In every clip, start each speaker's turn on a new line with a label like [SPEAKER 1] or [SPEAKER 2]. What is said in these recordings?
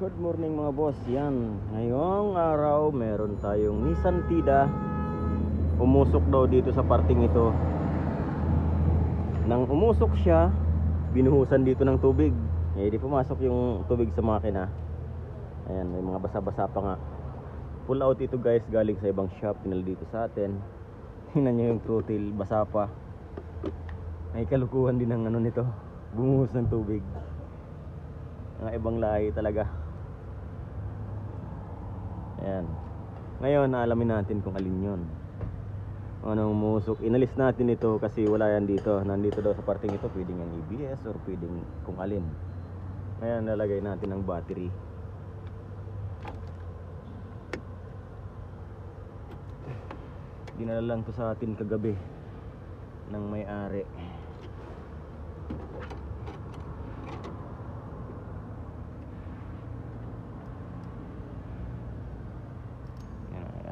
[SPEAKER 1] Good morning mga boss. Yan, ngayong araw meron tayong Nissan Tida. Umusok daw dito sa parting ito. Nang umusok siya, binuhusan dito ng tubig. Di pumasok yung tubig sa makina. Ayan, may mga basa-basa pa nga. Pull out ito guys, galing sa ibang shop. Pinal dito sa atin. Tingnan nyo yung throttle, basa pa. May kalukuhan din ng ano nito, bumuhos ng tubig. Mga ibang lahi talaga. Ayan. Ngayon, alamin natin kung alin yun. Anong umusok. Inalis natin ito kasi wala yan dito. Nandito daw sa parting ito. Pwedeng yung ABS or pwedeng kung alin. Ngayon, lalagay natin ang battery. Dinala lang to sa atin kagabi ng may-ari.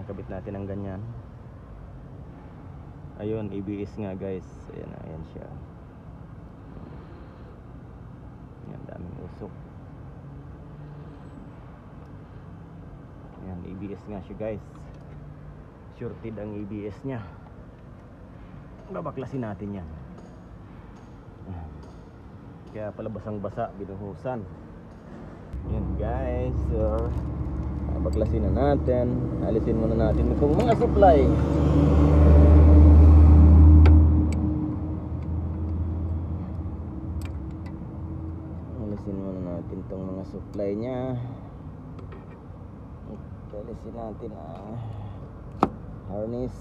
[SPEAKER 1] Kabit natin ang ganyan. Ayun, ABS nga guys. Ayan, ayan siya. Ayan, daming usok. Ayan, ABS nga siya guys. Shorted ang ABS nya. Babaklasin natin yan. Kaya pala basang-basa, binuhusan. Ayan guys, so baklasin na natin. Alisin muna natin itong mga supply. Alisin muna natin itong mga supply nya. Alisin natin ang harness.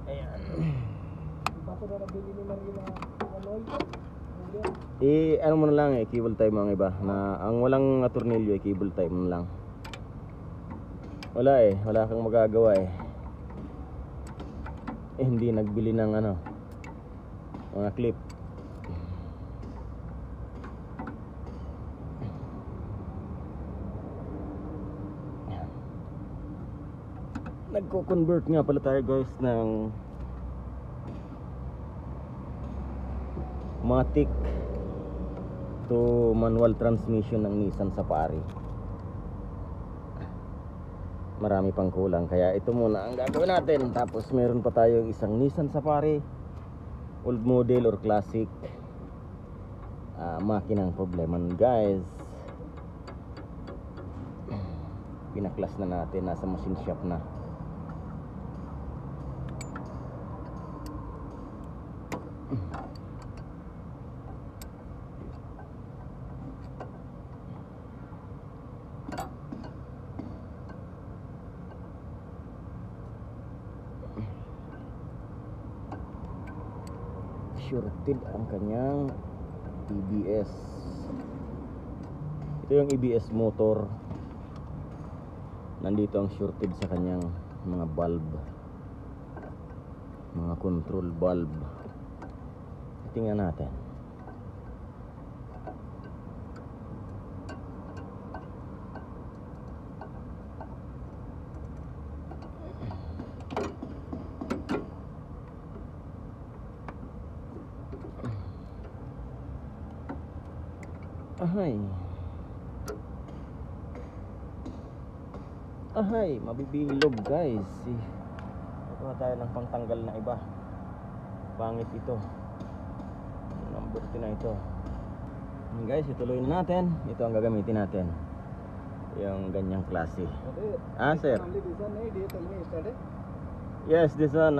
[SPEAKER 1] Ayan.
[SPEAKER 2] Bago na nabili nila yung anoy.
[SPEAKER 1] Ano mo na lang cable tie mga iba na ang walang tornilyo cable tie mo lang. Wala wala kang magagawa hindi nagbili ng ano mga clip. Nagko-convert nga pala tayo guys ng matic to manual transmission ng Nissan Safari. Marami pang kulang kaya ito muna ang gagawin natin. Tapos meron pa tayong isang Nissan Safari old model or classic. Makinang problema guys. Pinaklas na natin, nasa machine shop na. Shorted ang kanyang ABS. Ito yung ABS motor. Nandito ang shorted sa kanyang mga bulb, mga control bulb. Tingnan natin. Ahay, mabibilog guys. Ito tayo ng pangtanggal na iba. Pangit ito. Number 2 na ito. Guys, ituloy na natin. Ito ang gagamitin natin. Yung ganyang klase. Sir. Yes, this one.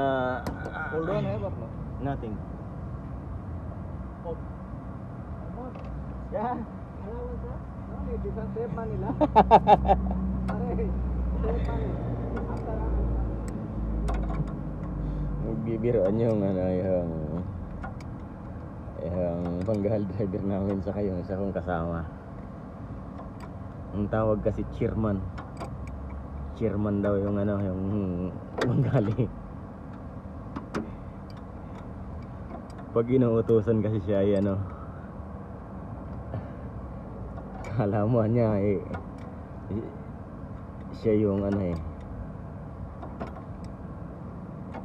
[SPEAKER 2] Hold on,
[SPEAKER 1] nothing. Yeah. Magbibiroan yung yung panggahal driver namin sa kayo, isa kong kasama. Ang tawag kasi chairman. Chairman daw yung yung manggali. Pag inuutusan kasi siya ay halaman niya siya yung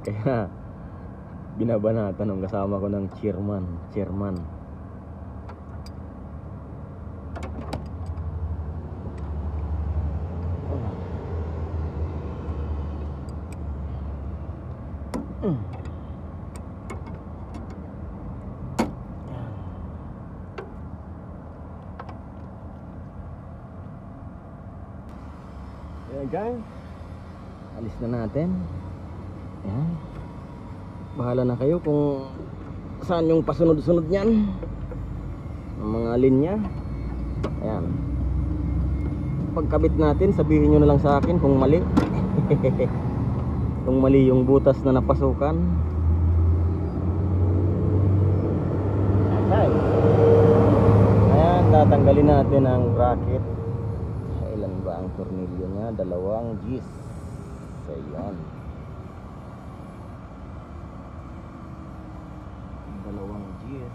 [SPEAKER 1] kaya binabanatan ng kasama ko ng chairman. Ayan guys, alis na natin. Ayan. Bahala na kayo kung saan yung pasunod-sunod niyan, ang mga linya. Ayan. Pagkabit natin, sabihin nyo na lang sa akin kung mali. Kung mali yung butas na napasukan. Okay. Ayan, tatanggalin natin ang bracket. Ilan ba ang tornilyo niya? 2 Gs. Ayan. 2 Gs.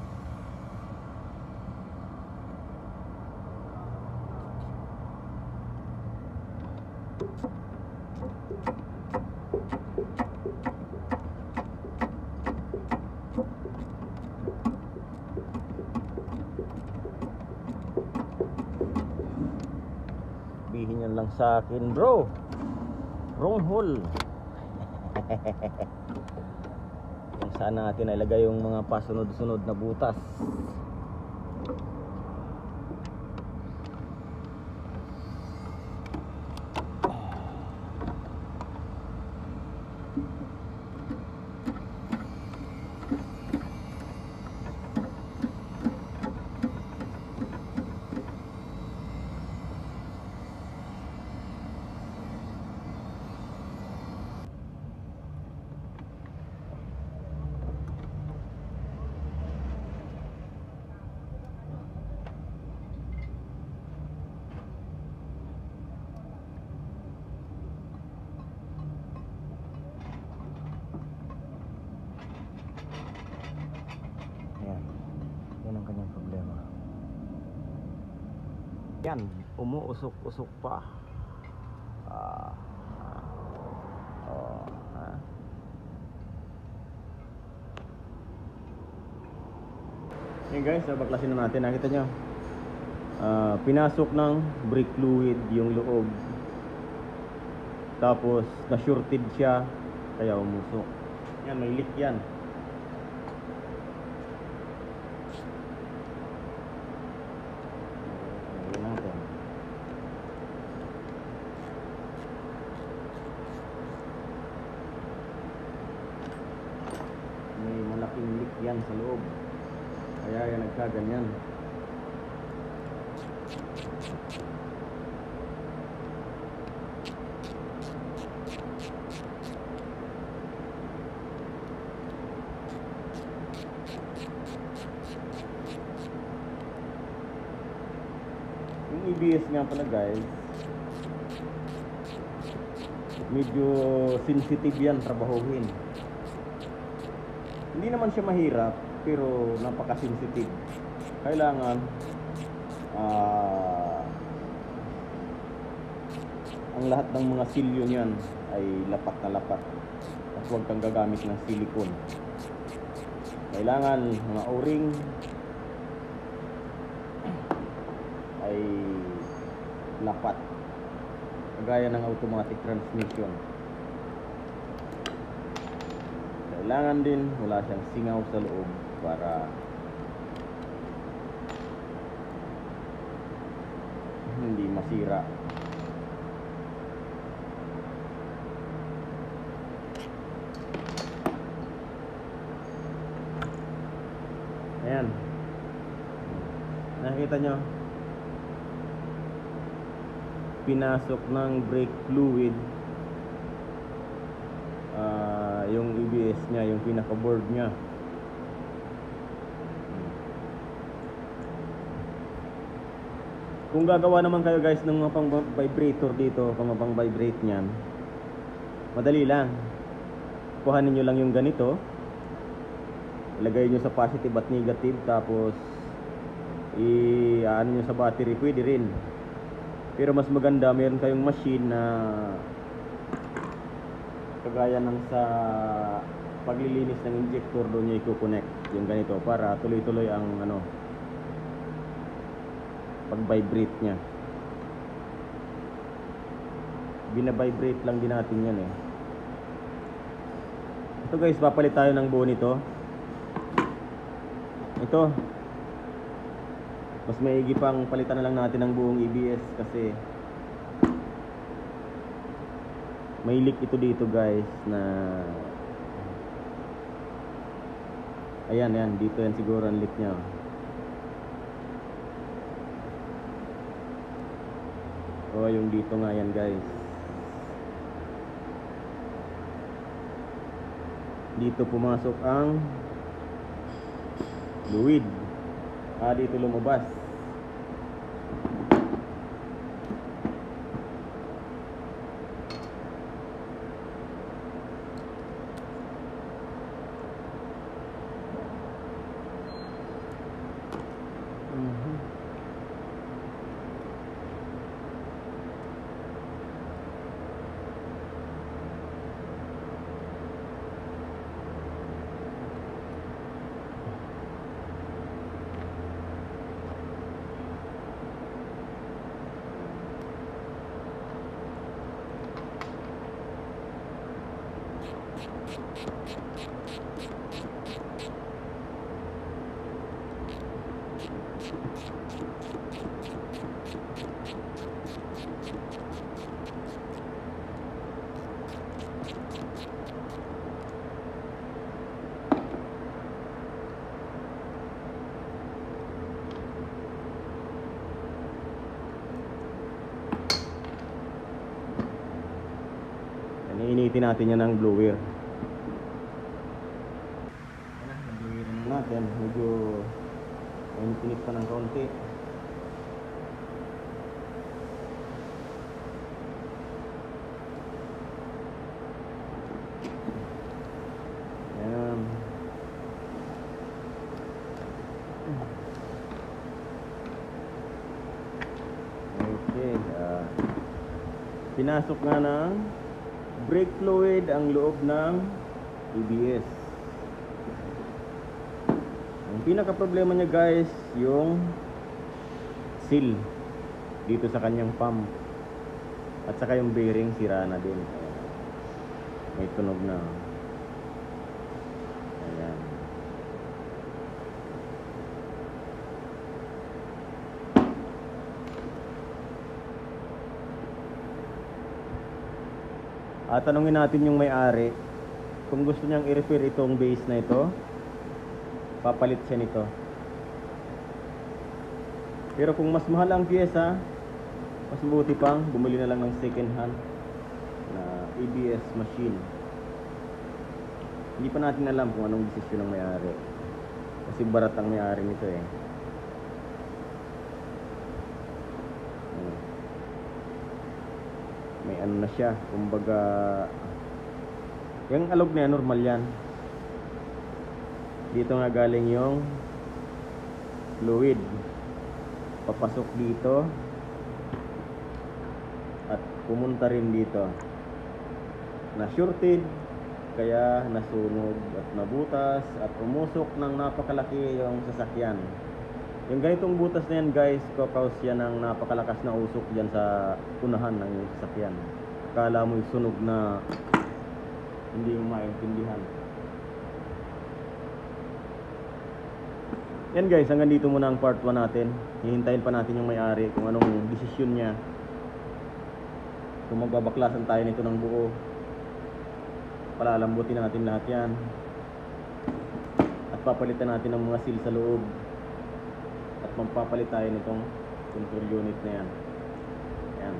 [SPEAKER 1] Bihin yan lang sa akin, bro. Wrong hole. Kung saan natin ilagay yung mga pasunod-sunod na butas. Yan ang kanyang problema. Yan, umuusok-usok pa. Yan guys, baklasin na natin. Nakita nyo, pinasok ng brake fluid yung loob, tapos na-shorted siya, kaya umusok. Yan, may leak yan. May malaking leak yan sa loob, kaya yan nagkaganyan. Yung EBS nga pala guys, medyo sensitive yan trabahuhin. Hindi naman siya mahirap, pero napaka-sensitive. Kailangan ang lahat ng mga silyo niyan ay lapat na lapat, at huwag kang gagamit ng silicone. Kailangan mga o-ring ay lapat, kagaya ng automatic transmission. Kailangan din wala siyang singaw sa loob para hindi masira. Ayan, nakita nyo, pinasok ng brake fluid yung EBS nya, yung pinaka board nya. Kung gagawa naman kayo guys ng mga pang vibrator dito, pang vibrate nyan, madali lang. Kuhanin nyo lang yung ganito, ilagay nyo sa positive at negative, tapos i-ano nyo sa battery, pwede rin. Pero mas maganda meron kayong machine na kagaya ng sa paglilinis ng injector, doon nyo i-connect yung ganito para tuloy-tuloy ang ano, pag-vibrate nya. Bina-vibrate lang din natin yan eh. Ito guys, papalit tayo ng buo nito. Ito, mas maigi pang palitan na lang natin ng buong EBS kasi may leak ito dito guys na ayan, dito yan siguro ang leak nya. O yung dito nga yan guys, dito pumasok ang fluid, dito lumabas. Iniinitin natin yan ng blower. Blower natin, medyo init pa ng kaunti. Ayan. Okay, pinasok nga ng brake fluid ang loob ng EBS. Ang pinaka problema niya guys, yung seal dito sa kanyang pump at saka yung bearing sira na din. May tunog na. Ayan. At tanungin natin yung may-ari kung gusto niyang i-repair itong base na ito, papalit siya nito. Pero kung mas mahal ang pyesa, mas mabuti pang bumili na lang ng second hand na ABS machine. Hindi pa natin alam kung anong desisyon ng may-ari kasi barat ang may-ari nito eh. May ano na siya, kumbaga yung alog na yan, normal yan. Dito nga galing yung fluid, papasok dito at pumunta rin dito, na shorted, kaya nasunog at nabutas at umusok ng napakalaki yung sasakyan. Yung ganitong butas na yan guys, kakaus yan ng napakalakas na usok dyan sa unahan ng sasakyan. Akala mo yung sunog na hindi mo maintindihan. Yan guys, hanggang dito muna ang part 1 natin. Hihintayin pa natin yung may-ari kung anong desisyon niya. Kung magbabaklasan tayo nito ng buo, palalambutin natin lahat yan at papalitan natin ng mga seal sa loob. At magpapalit tayo nitong control unit na yan. Ayan.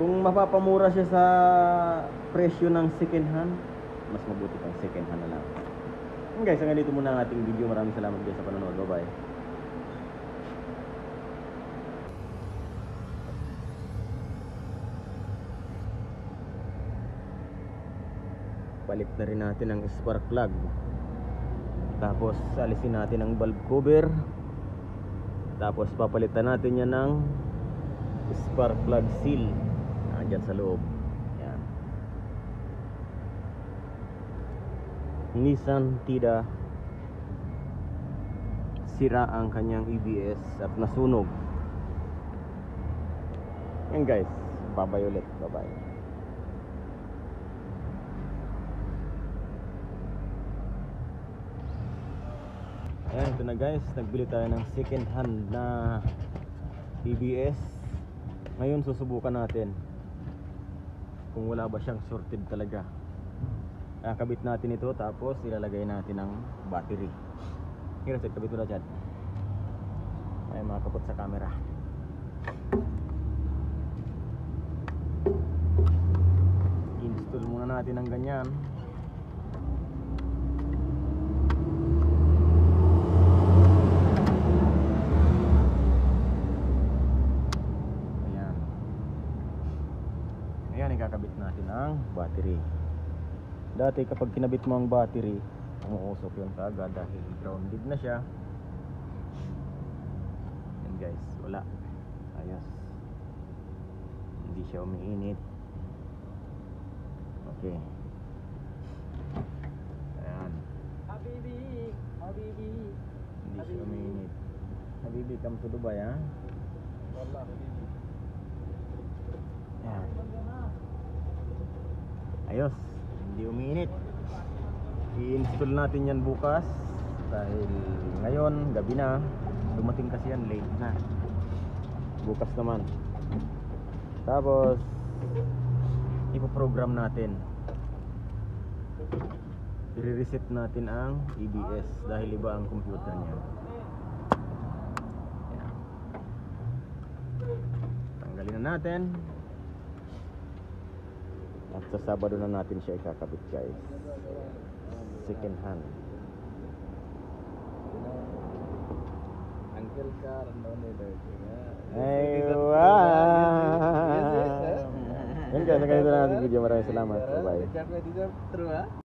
[SPEAKER 1] Kung mapapamura siya sa presyo ng second hand, mas mabuti pang second hand na lang. Guys, hanggang dito muna ang ating video. Maraming salamat guys sa panonood. Bye bye. Palit na rin natin ang spark plug. Tapos alisin natin ang valve cover. Tapos papalitan natin yan ng spark plug seal dyan sa loob. Yan. Nissan Tida, sira ang kanyang EBS at nasunog. Yan guys, babay ulit. Bye bye. Ito na guys, nagbili tayo ng second hand na ABS. Ngayon susubukan natin kung wala ba siyang shorted talaga. Kabit natin ito tapos ilalagay natin ang battery. Here, set, kabit mo na dyan. May makakapot sa camera. Install muna natin ang ganyan. Ayan, ikakabit natin ang battery. Dati kapag kinabit mo ang battery, umuusok yun kaagad dahil grounded na siya. Yan guys, wala. Ayos. Hindi siya umiinit. Okay. Ayan.
[SPEAKER 2] Habibi, Habibi.
[SPEAKER 1] Hindi siya umiinit. Habibi, come to Dubai, ha?
[SPEAKER 2] Wala, Habibi.
[SPEAKER 1] Ayan. Ayos. Hindi umiinit. I-install natin yan bukas dahil ngayon gabi na, dumating kasi yan late na. Bukas naman. Tapos ipoprogram natin. I-reset natin ang ABS dahil iba ang computer niya. Ayan. Tanggalin na natin. At sa Sabado na natin siya ikakabit guys. Second hand.
[SPEAKER 2] Uncle Car, no nito.
[SPEAKER 1] Ay, wow! Yan guys, ganito na natin video. Maraming salamat. Bye-bye.
[SPEAKER 2] True, ha?